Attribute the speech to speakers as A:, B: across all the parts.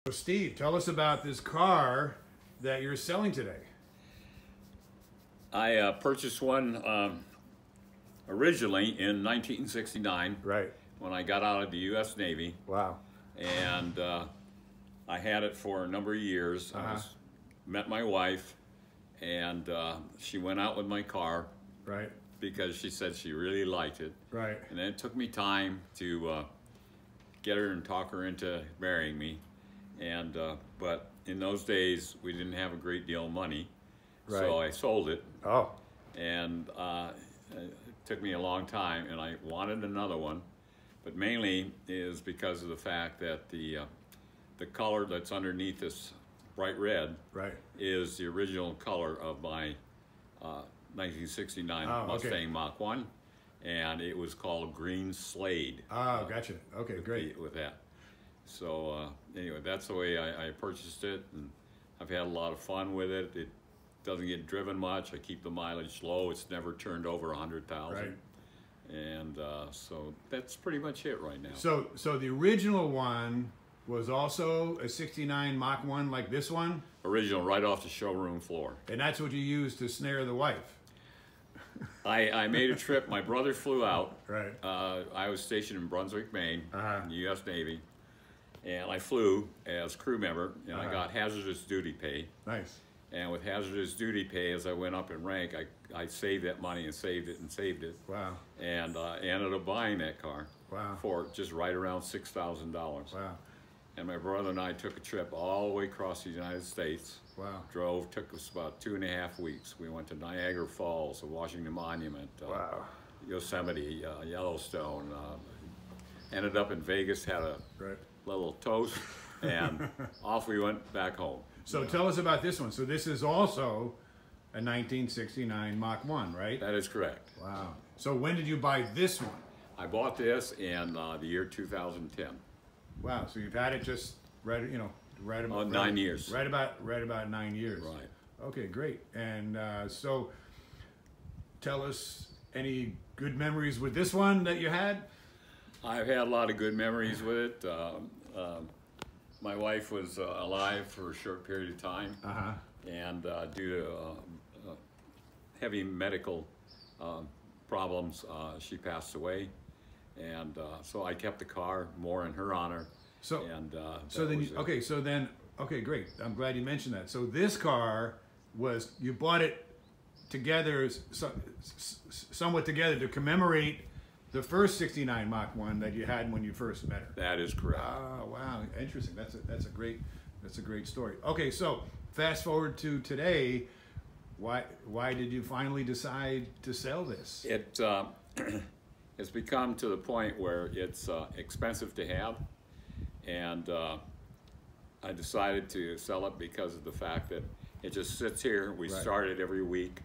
A: So Steve, tell us about this car that you're selling today.
B: I purchased one originally in 1969
A: Right.
B: when I got out of the U.S. Navy,
A: Wow.
B: and I had it for a number of years. Met my wife, and she went out with my car
A: Right.
B: because she said she really liked it.
A: Right.
B: And then it took me time to get her and talk her into marrying me. And but in those days we didn't have a great deal of money, so I sold it.
A: Oh.
B: And it took me a long time, and I wanted another one, but mainly is because of the fact that the color that's underneath this bright red is the original color of my 1969 Mustang Mach 1, and it was called green slade.
A: Oh, gotcha. Okay, great.
B: With that. So anyway, that's the way I purchased it, and I've had a lot of fun with it. It doesn't get driven much. I keep the mileage low. It's never turned over 100,000.
A: Right.
B: And so that's pretty much it right now.
A: So the original one was also a 69 Mach 1 like this one?
B: Original, right off the showroom floor.
A: And that's what you used to snare the wife?
B: I made a trip. My brother flew out.
A: Right.
B: I was stationed in Brunswick, Maine, in the U.S. Navy. And I flew as crew member, and I got hazardous duty pay.
A: Nice.
B: And with hazardous duty pay, as I went up in rank, I saved that money and saved it and saved it.
A: Wow.
B: And I ended up buying that car.
A: Wow.
B: For just right around $6,000.
A: Wow.
B: And my brother and I took a trip all the way across the United States.
A: Wow.
B: Drove, took us about 2.5 weeks. We went to Niagara Falls, the Washington Monument, Yosemite, Yellowstone. Ended up in Vegas, had a little toast, and off we went back home.
A: So tell us about this one. So this is also a 1969 Mach 1, right?
B: That is correct.
A: Wow. So when did you buy this one?
B: I bought this in the year 2010.
A: Wow. So you've had it just right about
B: 9 years.
A: Right about 9 years.
B: Right.
A: Okay, great. And so tell us any good memories with this one that you had?
B: I've had a lot of good memories with it. My wife was alive for a short period of time, and due to heavy medical problems, she passed away. And so I kept the car more in her honor.
A: So,
B: and
A: okay, great. I'm glad you mentioned that. So this car was, you bought it together, somewhat together to commemorate the first 69 Mach 1 that you had when you first met her.
B: That is correct.
A: Oh, wow, interesting. That's a great story. Okay, so fast forward to today. Why did you finally decide to sell this?
B: It's become to the point where it's expensive to have, and I decided to sell it because of the fact that it just sits here. We start it every week,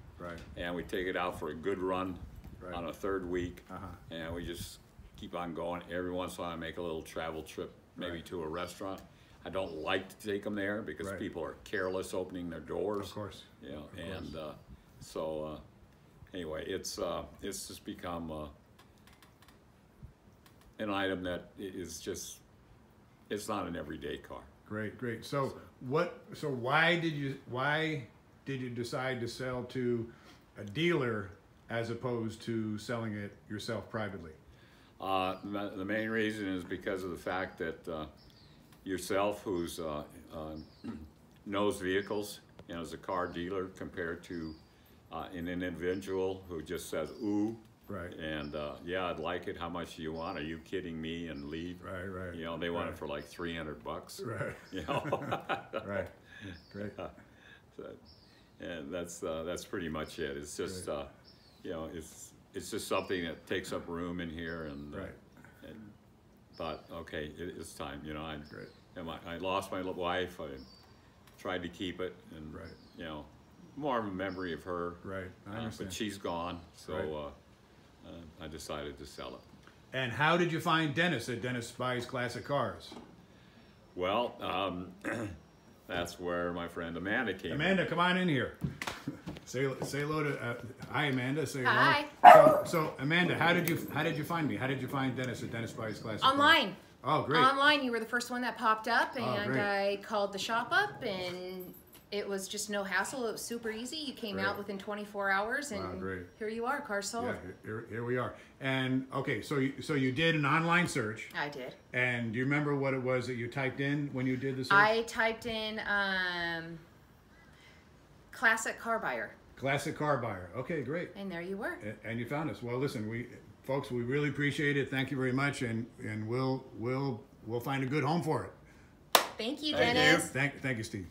B: and we take it out for a good run on a third week, and we just keep on going. Every once in a while I make a little travel trip, maybe to a restaurant. I don't like to take them there because people are careless opening their doors.
A: Of course.
B: You know, and so anyway, it's just become an item that is just, it's not an everyday car.
A: Great. So why did you decide to sell to a dealer as opposed to selling it yourself privately?
B: The main reason is because of the fact that yourself, who's knows vehicles, you know, as a car dealer, compared to an individual who just says ooh, and yeah, I'd like it. How much do you want? Are you kidding me? And leave.
A: Right.
B: You know, they want it for like $300.
A: Right.
B: You know.
A: Right. Great.
B: And that's pretty much it. It's just you know, it's just something that takes up room in here, and thought, okay, it's time. You know, I lost my wife. I tried to keep it, and you know, more of a memory of her.
A: Right. I understand.
B: But she's gone, so I decided to sell it.
A: And how did you find Dennis at Dennis Buys Classic Cars?
B: Well, that's where my friend Amanda came.
A: Amanda, come on in here. Say hello to. Hi, Amanda. Say hello.
C: Hi.
A: So Amanda, how did you find me? How did you find Dennis at Dennis Buys Classic Cars?
C: Online.
A: Oh, great.
C: Online, you were the first one that popped up, and
A: great.
C: I called the shop up, and it was just no hassle. It was super easy. You came
A: Great.
C: out within 24 hours, and
A: great.
C: here you are, car sold.
A: Yeah, here we are. And okay, so you did an online search.
C: I did.
A: And do you remember what it was that you typed in when you did the search?
C: I typed in classic car buyer.
A: Classic car buyer. Okay, great.
C: And there you were.
A: And you found us. Well, listen, folks, we really appreciate it. Thank you very much, and we'll find a good home for it.
C: Thank you,
B: Thank you.
C: Dennis.
A: Thank you, Steve.